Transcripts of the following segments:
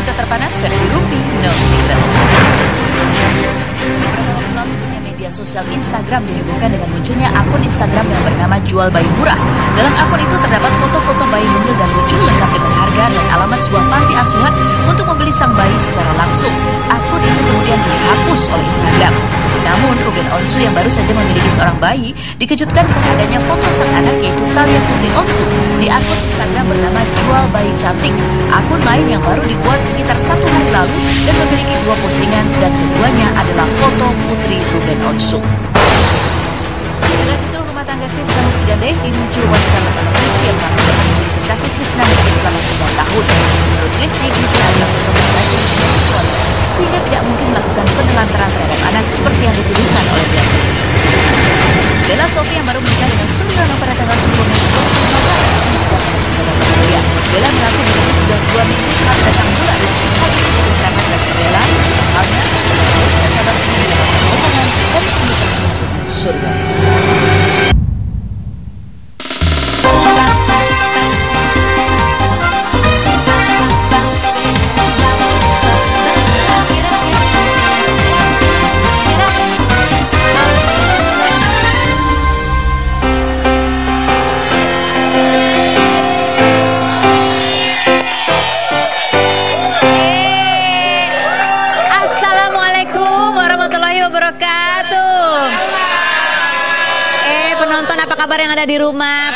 berita terpanas versi Rumpi No Secret. Beberapa waktu lalu dunia media sosial Instagram dihebohkan dengan munculnya akun Instagram yang bernama Jual Bayi Murah. Dalam akun itu terdapat foto-foto bayi mungil dan lucu lengkap dengan harga dan alamat sebuah panti asuhan untuk membeli sang bayi secara langsung. Akun itu kemudian dihapus oleh Instagram. Namun Ruben Onsu yang baru saja memiliki seorang bayi dikejutkan dengan adanya foto sang anak yaitu Thalia Putri Onsu di akun Instagram bernama Jual Bayi Cantik. Akun lain yang baru dibuat sekitar 1 hari lalu dan memiliki 2 postingan dan keduanya adalah foto Putri Ruben Onsu. Itulah kisah rumah tangga Krisna Mukti dan Devi muncul wanita bernama Kristi yang mengaku telah menjadi kekasih Krisna Mukti selama 9 tahun. Menurut Kristi, Krisna adalah sosok yang baik dan spiritual sehingga tidak mungkin melakukan penelantaran terhadap anak seperti yang dituduhkan oleh pihak Devi. Bella Sophie yang baru menikah dengan Suryono pada tanggal 10 Mei 2015 Bella mengaku dirinya sudah 2 minggu telah datang bulan. Hal ini diterapkan bagi Bella, pasalnya dia tidak sabar untuk mendapatkan omongan dari pernikahannya dengan Suryono. Penonton apa kabar yang ada di rumah?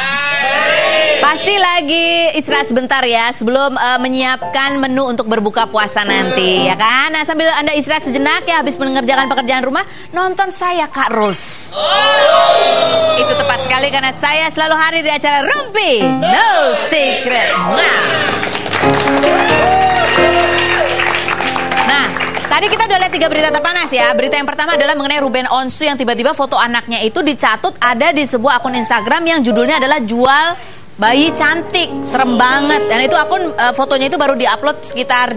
Pasti lagi istirahat sebentar ya sebelum menyiapkan menu untuk berbuka puasa nanti ya kan? Nah sambil Anda istirahat sejenak ya habis mengerjakan pekerjaan rumah, nonton saya Kak Ros. Itu tepat sekali karena saya selalu hadir di acara Rumpi No Secret. Nah, tadi kita udah lihat 3 berita terpanas ya. Berita yang pertama adalah mengenai Ruben Onsu yang tiba-tiba foto anaknya itu dicatut ada di sebuah akun Instagram yang judulnya adalah Jual Bayi Cantik. Serem banget. Dan itu akun fotonya itu baru diupload sekitar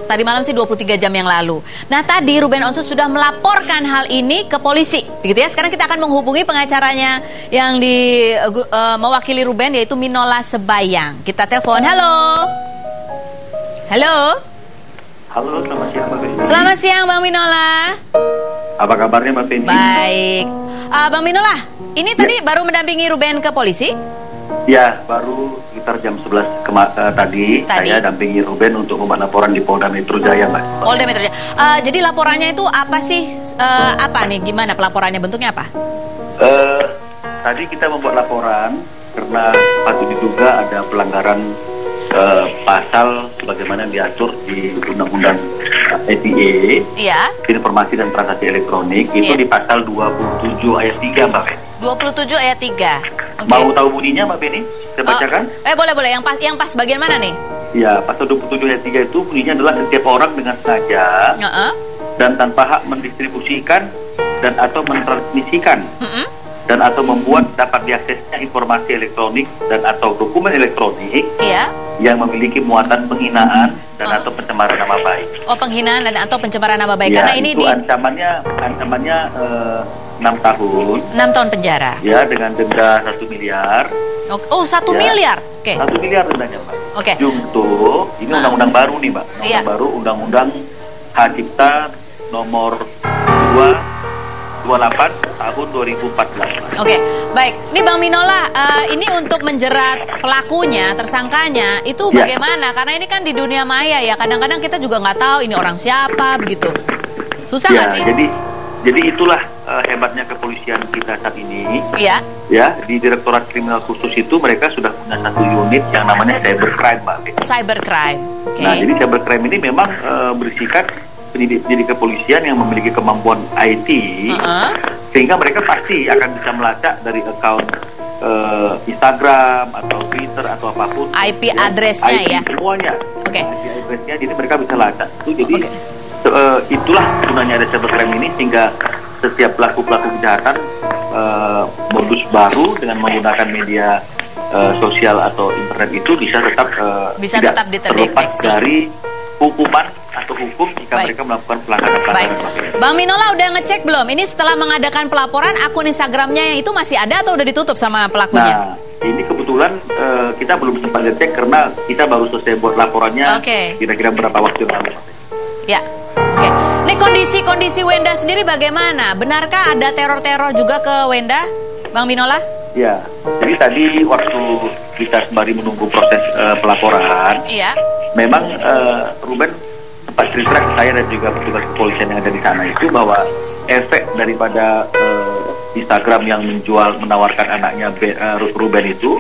tadi malam sih 23 jam yang lalu. Nah tadi Ruben Onsu sudah melaporkan hal ini ke polisi. Begitu ya. Sekarang kita akan menghubungi pengacaranya yang mewakili Ruben yaitu Minola Sebayang. Kita telepon. Halo. Halo. Halo, selamat siang Mbak Penny. Selamat siang Bang Minola. Apa kabarnya Mbak Penny? Baik. Bang Minola, ini tadi baru mendampingi Ruben ke polisi? Ya, baru sekitar jam 11 tadi saya dampingi Ruben untuk membuat laporan di Polda Metro Jaya, Mbak. Polda Metro Jaya. Jadi laporannya itu apa sih? Apa nih? Gimana pelaporannya? Bentuknya apa? Tadi kita membuat laporan karena patut diduga ada pelanggaran pasal sebagaimana diatur di Undang-Undang ITE, Informasi dan Transaksi Elektronik, itu di pasal 27 ayat 3 Mbak Penny. 27 ayat 3. Okay. Mau tahu bunyinya Mbak Penny? Saya bacakan? Boleh. Yang pas bagian mana nih? Ya, pasal 27 ayat 3 itu bunyinya adalah setiap orang dengan sengaja dan tanpa hak mendistribusikan dan atau mentransmisikan dan atau membuat dapat diaksesnya informasi elektronik dan atau dokumen elektronik yang memiliki muatan penghinaan dan atau pencemaran nama baik. Oh, penghinaan dan atau pencemaran nama baik. Karena ini itu ancamannya 6 tahun. 6 tahun penjara. Ya, dengan denda 1 miliar. Oh, 1 miliar. Oke. 1 miliar dendanya, Mbak. Oke. Untuk ini undang-undang baru nih, Mbak. Undang baru Undang-Undang Hak Cipta nomor 28 tahun 2014. Oke, baik. Ini Bang Minola, ini untuk menjerat pelakunya, tersangkanya, itu bagaimana? Karena ini kan di dunia maya ya, kadang-kadang kita juga nggak tahu ini orang siapa, begitu. Susah nggak sih? Jadi itulah hebatnya kepolisian kita saat ini. Ya, di Direktorat Kriminal Khusus itu mereka sudah punya satu unit yang namanya cybercrime, Mbak. Cybercrime. Okay. Nah, jadi cybercrime ini memang berisikan penyidik kepolisian yang memiliki kemampuan IT, sehingga mereka pasti akan bisa melacak dari account Instagram atau Twitter atau apapun IP address-nya IP semuanya. Oke. IP address-nya, jadi mereka bisa lacak itu. Jadi itulah gunanya ada cybercrime ini, sehingga setiap pelaku-pelaku kejahatan modus baru dengan menggunakan media sosial atau internet itu bisa tetap terlepas dari hukuman atau hukum jika mereka melakukan pelanggaran. Bang Minola udah ngecek belum? Ini setelah mengadakan pelaporan akun Instagramnya yang itu masih ada atau udah ditutup sama pelakunya? Nah, ini kebetulan kita belum sempat ngecek karena kita baru selesai buat laporannya kira-kira berapa waktu lalu. Ya, oke. Ini kondisi Wenda sendiri bagaimana? Benarkah ada teror-teror juga ke Wenda, Bang Binola? Ya, jadi tadi waktu kita sembari menunggu proses pelaporan, memang Ruben sempat cerita ke saya dan juga petugas kepolisian yang ada di sana itu bahwa efek daripada Instagram yang menawarkan anaknya Ruben itu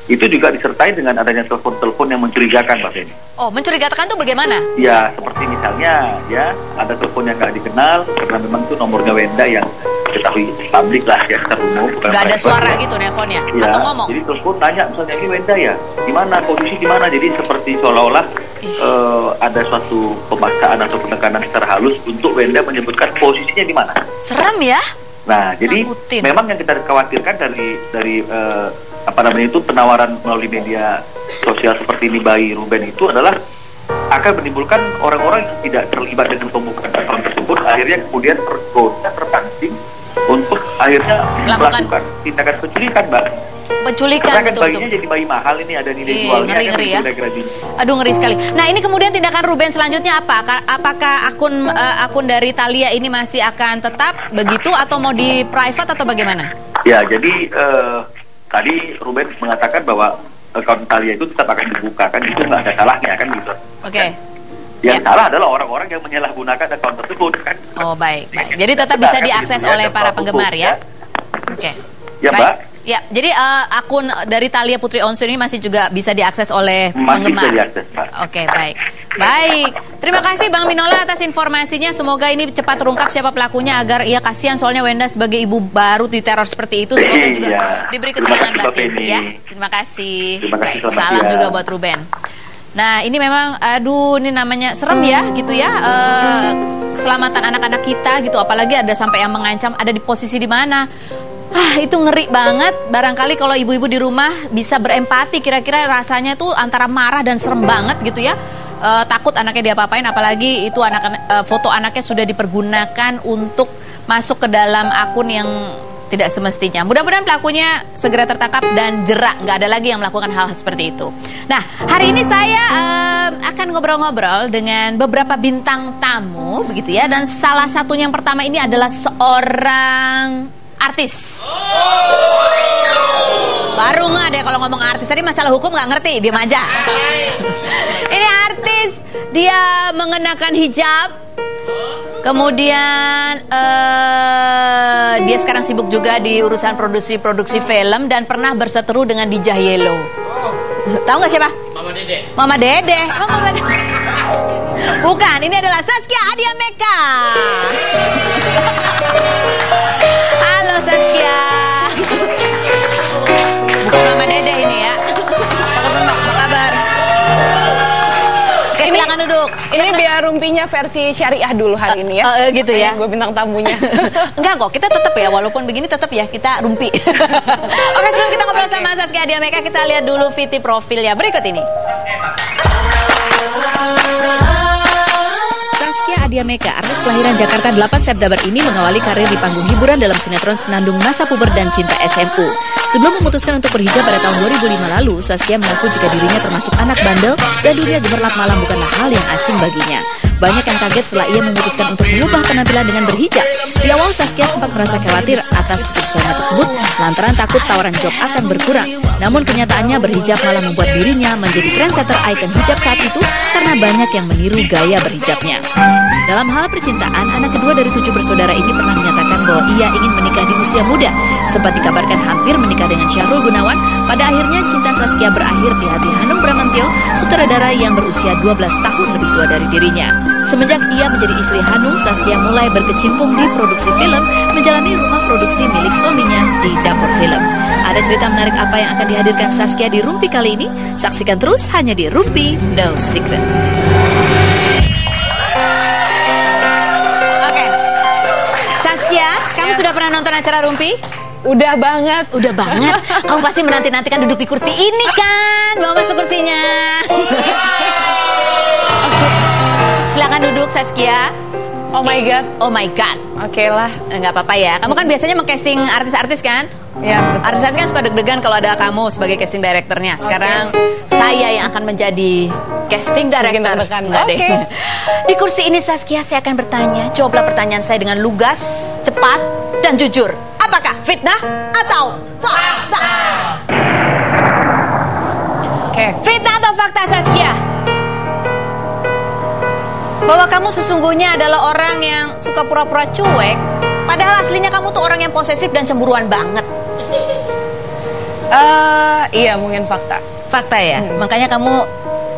juga disertai dengan adanya telepon-telepon yang mencurigakan, Mbak Feni. Oh, mencurigakan tuh bagaimana? Ya, seperti misalnya ya ada telepon yang nggak dikenal karena memang itu nomornya Wenda yang diketahui publik lah ya, secara umum. Nggak ada suara gitu nelponnya ya, atau ngomong? Jadi telepon tanya misalnya ini Wenda ya, gimana kondisi gimana? Jadi seperti seolah-olah ada suatu pemaksaan atau penekanan secara halus untuk Wenda menyebutkan posisinya di mana. Serem ya? Nah, jadi memang yang kita khawatirkan dari itu penawaran melalui media sosial seperti ini bagi Ruben itu adalah akan menimbulkan orang-orang yang tidak terlibat dengan pembukaan akun tersebut akhirnya kemudian terpancing untuk akhirnya melakukan tindakan penculikan, Mbak. Penculikan, karena kan bayinya jadi bayi mahal, ini ada nilai jualnya. Ngeri ya. Aduh, ngeri sekali. Nah, ini kemudian tindakan Ruben selanjutnya apa? Apakah akun dari Thalia ini masih akan tetap begitu atau mau di private atau bagaimana? Ya, jadi tadi Ruben mengatakan bahwa akun Thalia itu tetap akan dibuka, kan itu nggak ada salahnya kan gitu. Oke. Yang salah adalah orang-orang yang menyalahgunakan akun tersebut kan. Oh, baik. Jadi tetap bisa diakses oleh para penggemar ya. Oke. Ya, Mbak. Ya, jadi akun dari Thalia Putri Onsu ini masih juga bisa diakses oleh penggemar. Masih bisa diakses, Pak. Oke, baik. Baik. Terima kasih Bang Binola atas informasinya. Semoga ini cepat terungkap siapa pelakunya agar kasihan soalnya Wenda sebagai ibu baru diteror seperti itu. Semoga juga diberi ketenangan batin ya. Terima kasih. Baik, salam juga buat Ruben. Nah, ini memang ini namanya serem ya gitu ya. Keselamatan anak-anak kita gitu, apalagi ada sampai yang mengancam ada di posisi di mana. Itu ngeri banget. Barangkali kalau ibu-ibu di rumah bisa berempati, kira-kira rasanya tuh antara marah dan serem banget gitu ya. Takut anaknya diapa-apain, apalagi itu foto anaknya sudah dipergunakan untuk masuk ke dalam akun yang tidak semestinya. Mudah-mudahan pelakunya segera tertangkap dan jerak, nggak ada lagi yang melakukan hal seperti itu. Nah, hari ini saya akan ngobrol-ngobrol dengan beberapa bintang tamu begitu ya, dan salah satunya yang pertama ini adalah seorang artis. Baru nggak deh kalau ngomong artis. Tadi masalah hukum nggak ngerti, diam aja. Ini artis, dia mengenakan hijab. Kemudian dia sekarang sibuk juga di urusan produksi film dan pernah berseteru dengan Dijah Yellow. Tahu nggak siapa? Mama Dede. Mama Dede. Oh, Mama Dede. Bukan, ini adalah Saskia Adia Meka. Halo Saskia. Bukan Mama Dede ini ya. Apa kabar? Oke, silakan duduk. Ini biar rumpinya versi syariah dulu hari ini ya. Gitu ya. Gue bintang tamunya. Enggak kok, kita tetap ya, walaupun begini tetap ya kita rumpi. Oke, sebelum kita ngobrol sama Saskia Adia Meka, kita lihat dulu VT profilnya berikut ini. Saskia Adia Meka, artis kelahiran Jakarta 8 September ini mengawali karir di panggung hiburan dalam sinetron Senandung Masa Puber dan Cinta SMU. Sebelum memutuskan untuk berhijab pada tahun 2005 lalu, Saskia mengaku jika dirinya termasuk anak bandel dan dunia gemerlap malam bukanlah hal yang asing baginya. Banyak yang kaget setelah ia memutuskan untuk mengubah penampilan dengan berhijab. Di awal Saskia sempat merasa khawatir atas keputusannya tersebut lantaran takut tawaran job akan berkurang. Namun kenyataannya berhijab malah membuat dirinya menjadi trendsetter ikon hijab saat itu karena banyak yang meniru gaya berhijabnya. Dalam hal percintaan, anak kedua dari 7 bersaudara ini pernah menyatakan bahwa ia ingin menikah di usia muda. Sempat dikabarkan hampir menikah dengan Syahrul Gunawan. Pada akhirnya cinta Saskia berakhir di hati Hanung Bramantyo, sutradara yang berusia 12 tahun lebih tua dari dirinya. Semenjak ia menjadi istri Hanung, Saskia mulai berkecimpung di produksi film, menjalani rumah produksi milik suaminya di dapur film. Ada cerita menarik apa yang akan dihadirkan Saskia di Rumpi kali ini? Saksikan terus hanya di Rumpi No Secret. Oke, Saskia, kamu sudah pernah nonton acara Rumpi? Udah banget. Udah banget. Kamu pasti menanti-nantikan duduk di kursi ini kan? Bawa masuk kursinya. Silakan duduk Saskia. Oh my god. Oh my god. Oke lah. Nggak apa-apa ya. Kamu kan biasanya meng-casting artis-artis kan? Ya. Artis-artis kan suka deg-degan kalau ada kamu sebagai casting directornya. Sekarang saya yang akan menjadi casting director. Oke. Di kursi ini Saskia, saya akan bertanya. Jawablah pertanyaan saya dengan lugas, cepat, dan jujur. Apakah fitnah atau fakta? Oke. Fitnah atau fakta, Saskia? Bahwa kamu sesungguhnya adalah orang yang suka pura-pura cuek, padahal aslinya kamu tuh orang yang posesif dan cemburuan banget. Iya, mungkin fakta. Fakta ya? Makanya kamu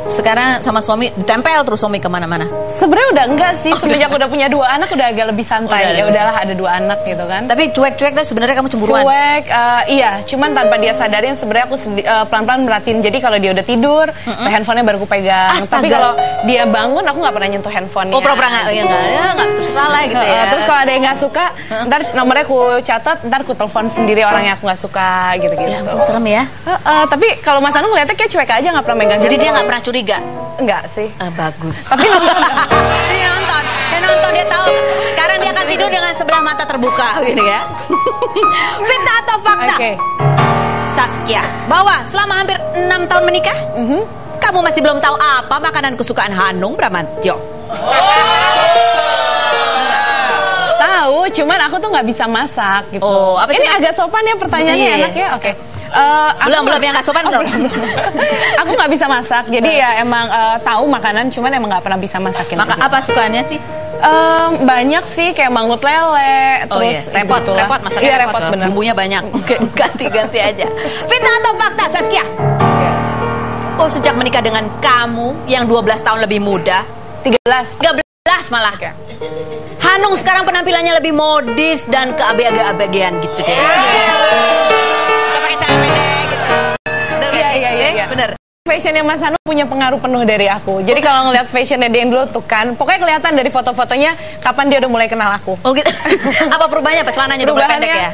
sekarang sama suami ditempel terus suami kemana-mana? Sebenarnya udah enggak sih, semenjak udah punya 2 anak udah agak lebih santai. Ya udahlah, ada 2 anak gitu kan. Tapi cuek-cuek tuh sebenarnya kamu cemburuan? Cuek, iya. Cuman tanpa dia sadarin sebenarnya aku pelan-pelan merhatiin. Jadi kalau dia udah tidur, handphonenya baru aku pegang. Astaga. Tapi kalau dia bangun, aku nggak pernah nyentuh handphonenya. Oh, pura-pura nggak? Ya nggak terserah lah gitu ya. Terus kalau ada yang nggak suka, ntar nomornya aku catat, ntar aku telepon sendiri orang yang aku nggak suka gitu-gitu. Ya ampun, serem ya. Tapi kalau Mas Anu ngeliatnya kayak cuek aja, nggak pernah megang. Jadi dia nggak pernah curiga? Enggak sih. Bagus. Tapi Dia nonton, dia tahu. Sekarang dia akan tidur dengan sebelah mata terbuka, gini ya. Fitnah atau fakta? Oke. Saskia, bahwa selama hampir 6 tahun menikah, kamu masih belum tahu apa makanan kesukaan Hanung Bramantyo. Tahu, cuman aku tuh nggak bisa masak gitu. Oh, apa sih? Ini agak sopan ya pertanyaannya, enak ya. Oke. Belum yang nggak sopan belum. Aku nggak bisa masak, jadi ya emang tahu makanan, cuman emang nggak pernah bisa masakin. Apa sukaannya sih? Banyak sih, kayak mangut lele, terus repot masaknya. Iya, repot bener. Bumbunya banyak, ganti-ganti aja. Fitnah atau fakta, Saskia? Oh, sejak menikah dengan kamu yang 12 tahun lebih muda, 13 malah. Hanung sekarang penampilannya lebih modis dan keabe-abean gitu deh. Suka pakai celana pendek gitu. Iya. Bener. Fashionnya Mas Hanung punya pengaruh penuh dari aku. Jadi kalau ngeliat fashionnya dia yang dulu tuh kan, pokoknya kelihatan dari foto-fotonya kapan dia udah mulai kenal aku. Oh gitu. Apa perubahannya? Celananya udah mulai pendek ya?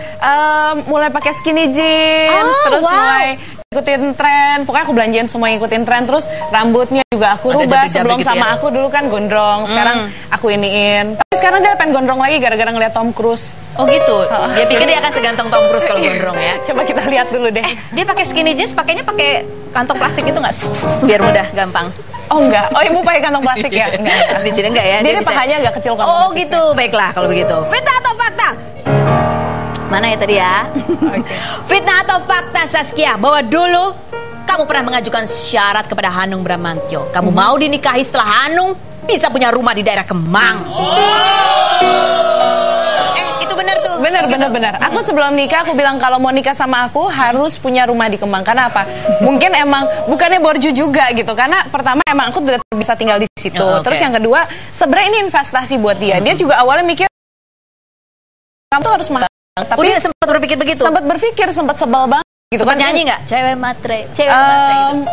Mulai pakai skinny jeans, terus mulai ikutin tren. Pokoknya aku belanjain semua ngikutin tren. Terus rambutnya juga aku rubah. Sebelum gitu sama ya? aku dulu kan gondrong, sekarang aku iniin. Tapi sekarang dia pengen gondrong lagi gara-gara ngeliat Tom Cruise. Oh gitu. Dia pikir dia akan segantong Tom Cruise kalau gondrong ya. Coba kita lihat dulu deh. Dia pakai skinny jeans, pakainya pakai kantong plastik itu nggak? Biar mudah, gampang. Oh enggak. Oh ibu pakai kantong plastik ya? Enggak. Di sini enggak ya? Dia pahanya agak kecil kok. Oh gitu. Baiklah kalau begitu. Fitnah atau fakta? Mana ya tadi ya? Fitnah atau fakta, Saskia, bahwa dulu kamu pernah mengajukan syarat kepada Hanung Bramantyo. Kamu mau dinikahi setelah Hanung bisa punya rumah di daerah Kemang. Itu benar tuh. Benar. Aku sebelum nikah aku bilang kalau mau nikah sama aku harus punya rumah di Kemang. Karena apa? Mungkin emang bukannya borju juga gitu. Karena pertama emang aku udah bisa tinggal di situ. Terus yang kedua, sebenarnya ini investasi buat dia. Dia juga awalnya mikir kamu tuh harus mahal. Tapi dia sempat berpikir begitu. Sempat berpikir, sempat sebel banget. Gitu sempat nyanyi nggak? Cewek matre gitu.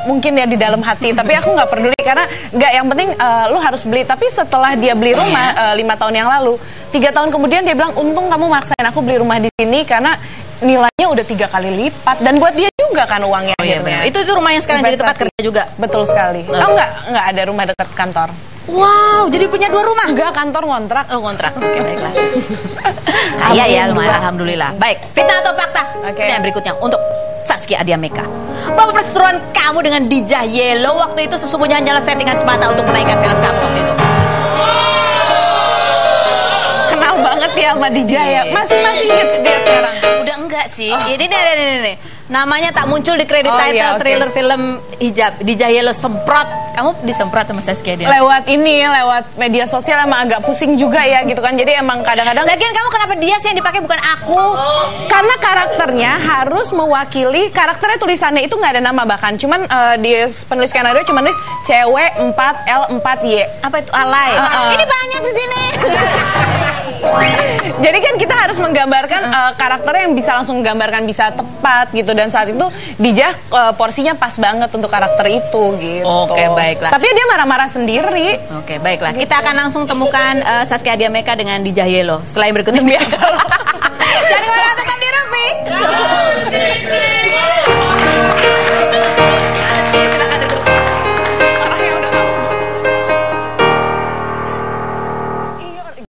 Mungkin ya di dalam hati. Tapi aku nggak peduli karena nggak, yang penting lu harus beli. Tapi setelah dia beli rumah 5 tahun yang lalu, 3 tahun kemudian dia bilang, untung kamu maksain aku beli rumah di sini karena nilainya udah 3 kali lipat. Dan buat dia juga kan uangnya. Itu rumah yang sekarang jadi tempat kerja juga. Betul sekali. Nggak ada rumah dekat kantor. Wow, jadi punya 2 rumah? Enggak, kantor ngontrak. Oh, ngontrak. Oke, baiklah. Kaya ya, lumayan. Alhamdulillah. Baik, fitnah atau fakta? Ini yang berikutnya untuk Saskia Adiameka. Bahwa perseteruan kamu dengan Dijah Yelo waktu itu sesungguhnya hanyalah settingan semata untuk menaikkan film kamu waktu itu. Kenal banget ya sama Dijah ya. Masih hits dia sekarang. Udah enggak sih. Ini. Namanya tak muncul di kredit title trailer film Hijab. Dijah Yelo semprot. Kamu disemprot sama Saskia dia? Lewat media sosial emang agak pusing juga ya gitu kan. Jadi emang kadang-kadang. Lagian kamu kenapa dia sih yang dipakai bukan aku? Karena karakternya harus mewakili, karakternya tulisannya itu nggak ada nama bahkan. Cuman di penulis skenario cuma nulis cewek 4L4Y. Apa itu alay? Ini banyak di sini. Jadi kan kita harus menggambarkan karakternya yang bisa langsung menggambarkan, bisa tepat gitu. Dan saat itu Dijah porsinya pas banget untuk karakter itu gitu. Oke, baiklah. Tapi dia marah-marah sendiri. Oke, baiklah. Kita akan langsung temukan Saskia Adiameka dengan Dijah Yelo setelah yang berikutnya. Jangan kemana-mana, tetap di Rupi.